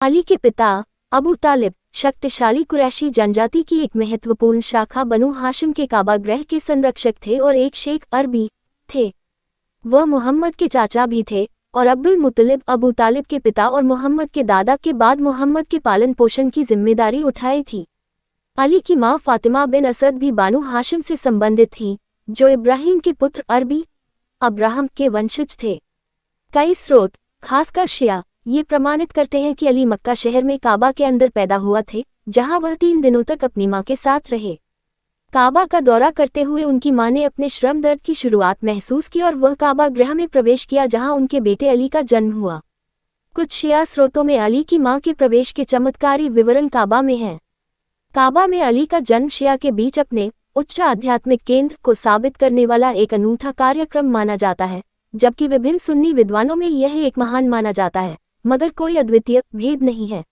अली के पिता अबू तालिब शक्तिशाली कुरैशी जनजाति की एक महत्वपूर्ण शाखा बनु हाशिम के काबा गृह के संरक्षक थे और एक शेख अरबी थे। वह मोहम्मद के चाचा भी थे और अब्दुल मुत्तलिब अबू तालिब के पिता और मोहम्मद के दादा के बाद मोहम्मद के पालन पोषण की जिम्मेदारी उठाई थी। अली की मां फातिमा बिन असद भी बानु हाशिम से संबंधित थीं, जो इब्राहिम के पुत्र अरबी अब्राहम के वंशज थे। कई स्रोत, खासकर शिया, ये प्रमाणित करते हैं कि अली मक्का शहर में काबा के अंदर पैदा हुआ थे, जहां वह 3 दिनों तक अपनी मां के साथ रहे। काबा का दौरा करते हुए उनकी मां ने अपने श्रम दर्द की शुरुआत महसूस की और वह काबा गृह में प्रवेश किया जहां उनके बेटे अली का जन्म हुआ। कुछ शिया स्रोतों में अली की मां के प्रवेश के चमत्कारी विवरण काबा में हैं। काबा में अली का जन्म शिया के बीच अपने उच्च आध्यात्मिक केंद्र को साबित करने वाला एक अनूठा कार्यक्रम माना जाता है, जबकि विभिन्न सुन्नी विद्वानों में यह एक महान माना जाता है, मगर कोई अद्वितीय भेद नहीं है।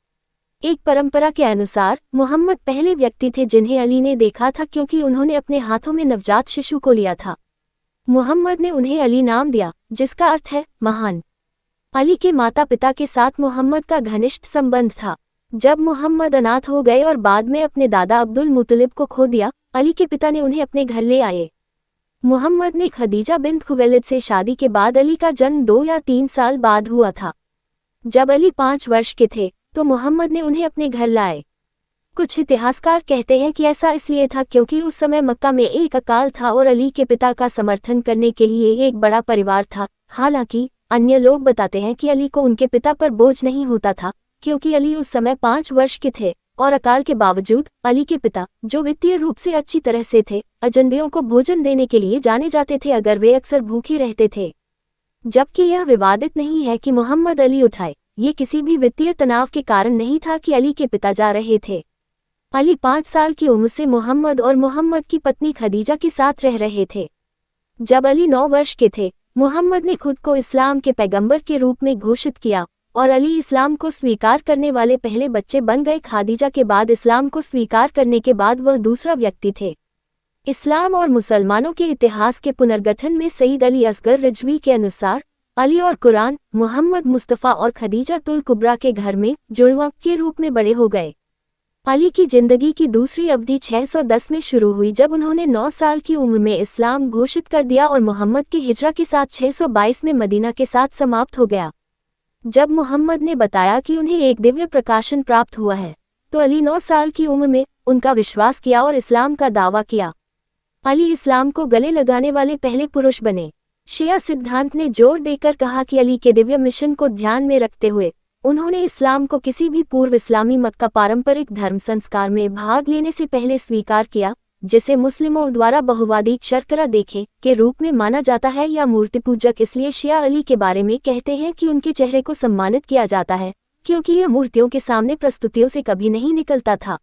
एक परंपरा के अनुसार मोहम्मद पहले व्यक्ति थे जिन्हें अली ने देखा था, क्योंकि उन्होंने अपने हाथों में नवजात शिशु को लिया था। मोहम्मद ने उन्हें अली नाम दिया, जिसका अर्थ है महान। अली के माता पिता के साथ मोहम्मद का घनिष्ठ संबंध था। जब मोहम्मद अनाथ हो गए और बाद में अपने दादा अब्दुल मुत्तलिब को खो दिया, अली के पिता ने उन्हें अपने घर ले आए। मोहम्मद ने खदीजा बिन्त खुवैलिद से शादी के बाद अली का जन्म 2 या 3 साल बाद हुआ था। जब अली 5 वर्ष के थे तो मोहम्मद ने उन्हें अपने घर लाए। कुछ इतिहासकार कहते हैं कि ऐसा इसलिए था क्योंकि उस समय मक्का में एक अकाल था और अली के पिता का समर्थन करने के लिए एक बड़ा परिवार था। हालांकि अन्य लोग बताते हैं कि अली को उनके पिता पर बोझ नहीं होता था, क्योंकि अली उस समय 5 वर्ष के थे और अकाल के बावजूद अली के पिता, जो वित्तीय रूप से अच्छी तरह से थे, अजनबियों को भोजन देने के लिए जाने जाते थे अगर वे अक्सर भूखे रहते थे। जबकि यह विवादित नहीं है कि मोहम्मद अली उठाए, ये किसी भी वित्तीय तनाव के कारण नहीं था कि अली के पिता जा रहे थे। अली 5 साल की उम्र से मोहम्मद और मोहम्मद की पत्नी खदीजा के साथ रह रहे थे। जब अली 9 वर्ष के थे, मोहम्मद ने खुद को इस्लाम के पैगंबर के रूप में घोषित किया और अली इस्लाम को स्वीकार करने वाले पहले बच्चे बन गए। खदीजा के बाद इस्लाम को स्वीकार करने के बाद वह दूसरा व्यक्ति थे। इस्लाम और मुसलमानों के इतिहास के पुनर्गठन में सईद अली असगर रिजवी के अनुसार अली और कुरान मोहम्मद मुस्तफ़ा और खदीजा तुल कुबरा के घर में जुड़वा के रूप में बड़े हो गए। अली की जिंदगी की दूसरी अवधि 610 में शुरू हुई जब उन्होंने 9 साल की उम्र में इस्लाम घोषित कर दिया और मोहम्मद की हिजरा के साथ 622 में मदीना के साथ समाप्त हो गया। जब मोहम्मद ने बताया कि उन्हें एक दिव्य प्रकाशन प्राप्त हुआ है, तो अली 9 साल की उम्र में उनका विश्वास किया और इस्लाम का दावा किया। अली इस्लाम को गले लगाने वाले पहले पुरुष बने। शिया सिद्धांत ने जोर देकर कहा कि अली के दिव्य मिशन को ध्यान में रखते हुए उन्होंने इस्लाम को किसी भी पूर्व इस्लामी मत का पारंपरिक धर्म संस्कार में भाग लेने से पहले स्वीकार किया, जिसे मुस्लिमों द्वारा बहुवादी शर्करा देखे के रूप में माना जाता है या मूर्ति पूजक। इसलिए शिया अली के बारे में कहते हैं कि उनके चेहरे को सम्मानित किया जाता है, क्योंकि यह मूर्तियों के सामने प्रस्तुतियों से कभी नहीं निकलता था।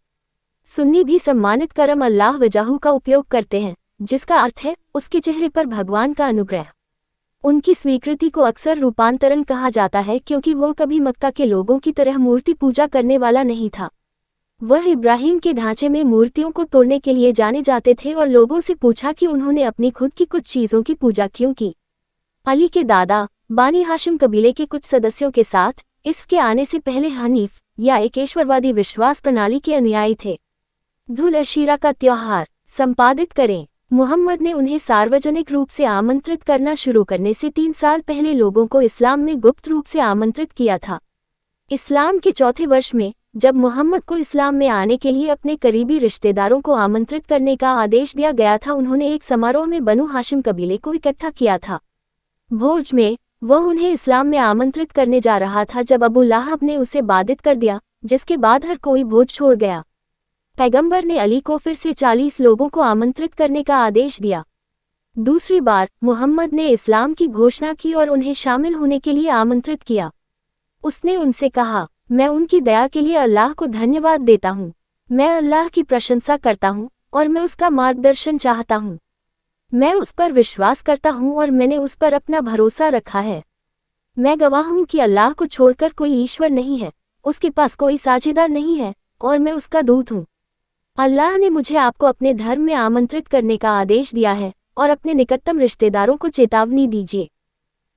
सुन्नी भी सम्मानित करम अल्लाह वजाहू का उपयोग करते हैं, जिसका अर्थ है उसके चेहरे पर भगवान का अनुग्रह। उनकी स्वीकृति को अक्सर रूपांतरण कहा जाता है, क्योंकि वो कभी मक्का के लोगों की तरह मूर्ति पूजा करने वाला नहीं था। वह इब्राहिम के ढांचे में मूर्तियों को तोड़ने के लिए जाने जाते थे और लोगों से पूछा कि उन्होंने अपनी खुद की कुछ चीज़ों की पूजा क्यों की। अली के दादा बानी हाशिम कबीले के कुछ सदस्यों के साथ इसके आने से पहले हनीफ या एकेश्वरवादी विश्वास प्रणाली के अनुयायी थे। धुल अशीरा का त्योहार संपादित करें। मोहम्मद ने उन्हें सार्वजनिक रूप से आमंत्रित करना शुरू करने से 3 साल पहले लोगों को इस्लाम में गुप्त रूप से आमंत्रित किया था। इस्लाम के चौथे वर्ष में जब मोहम्मद को इस्लाम में आने के लिए अपने करीबी रिश्तेदारों को आमंत्रित करने का आदेश दिया गया था, उन्होंने एक समारोह में बनु हाशिम कबीले को इकट्ठा किया था। भोज में वह उन्हें इस्लाम में आमंत्रित करने जा रहा था जब अबू लाहब ने उसे बाधित कर दिया, जिसके बाद हर कोई भोज छोड़ गया। पैगंबर ने अली को फिर से 40 लोगों को आमंत्रित करने का आदेश दिया। दूसरी बार मोहम्मद ने इस्लाम की घोषणा की और उन्हें शामिल होने के लिए आमंत्रित किया। उसने उनसे कहा, मैं उनकी दया के लिए अल्लाह को धन्यवाद देता हूँ। मैं अल्लाह की प्रशंसा करता हूँ और मैं उसका मार्गदर्शन चाहता हूँ। मैं उस पर विश्वास करता हूँ और मैंने उस पर अपना भरोसा रखा है। मैं गवाह हूँ कि अल्लाह को छोड़कर कोई ईश्वर नहीं है, उसके पास कोई साझेदार नहीं है और मैं उसका दूत हूँ। अल्लाह ने मुझे आपको अपने धर्म में आमंत्रित करने का आदेश दिया है और अपने निकटतम रिश्तेदारों को चेतावनी दीजिए।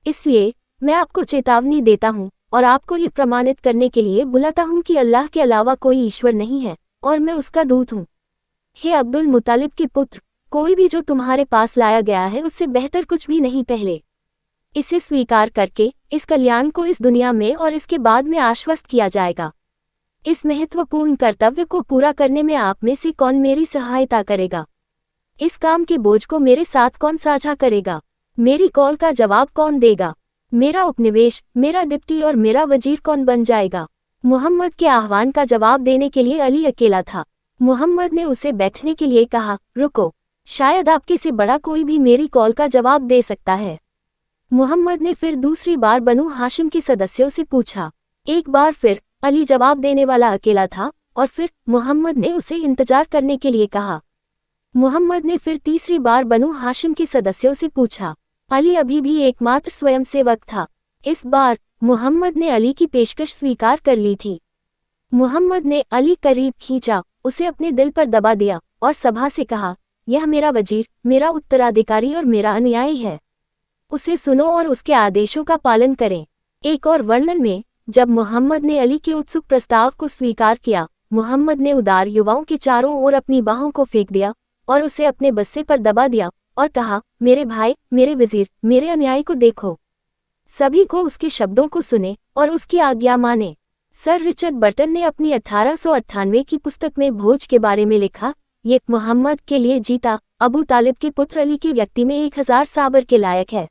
इसलिए मैं आपको चेतावनी देता हूँ और आपको ये प्रमाणित करने के लिए बुलाता हूँ कि अल्लाह के अलावा कोई ईश्वर नहीं है और मैं उसका दूत हूँ। हे अब्दुल मुतालिब के पुत्र, कोई भी जो तुम्हारे पास लाया गया है उससे बेहतर कुछ भी नहीं। पहले इसे स्वीकार करके इस कल्याण को इस दुनिया में और इसके बाद में आश्वस्त किया जाएगा। इस महत्वपूर्ण कर्तव्य को पूरा करने में आप में से कौन मेरी सहायता करेगा? इस काम के बोझ को मेरे साथ कौन साझा करेगा? मेरी कॉल का जवाब कौन देगा? मेरा उपनिवेश, मेरा डिप्टी और मेरा वजीर कौन बन जाएगा? मुहम्मद के आह्वान का जवाब देने के लिए अली अकेला था। मुहम्मद ने उसे बैठने के लिए कहा, रुको, शायद आपके से बड़ा कोई भी मेरी कॉल का जवाब दे सकता है। मुहम्मद ने फिर दूसरी बार बनु हाशिम के सदस्यों से पूछा। एक बार फिर अली जवाब देने वाला अकेला था और फिर मुहम्मद ने उसे इंतजार करने के लिए कहा। मुहम्मद ने फिर तीसरी बार बनु हाशिम के सदस्यों से पूछा। अली अभी भी एकमात्र स्वयंसेवक था। इस बार मुहम्मद ने अली की पेशकश स्वीकार कर ली थी। मुहम्मद ने अली करीब खींचा, उसे अपने दिल पर दबा दिया और सभा से कहा, यह मेरा वजीर, मेरा उत्तराधिकारी और मेरा अनुयायी है। उसे सुनो और उसके आदेशों का पालन करें। एक और वर्णन में, जब मुहम्मद ने अली के उत्सुक प्रस्ताव को स्वीकार किया, मुहम्मद ने उदार युवाओं के चारों ओर अपनी बाहों को फेंक दिया और उसे अपने बस्से पर दबा दिया और कहा, मेरे भाई, मेरे वजीर, मेरे अनुयायी को देखो। सभी को उसके शब्दों को सुने और उसकी आज्ञा माने। सर रिचर्ड बर्टन ने अपनी 1898 की पुस्तक में भोज के बारे में लिखा, ये मुहम्मद के लिए जीता अबू तालिब के पुत्र अली के व्यक्ति में 1000 साबर के लायक है।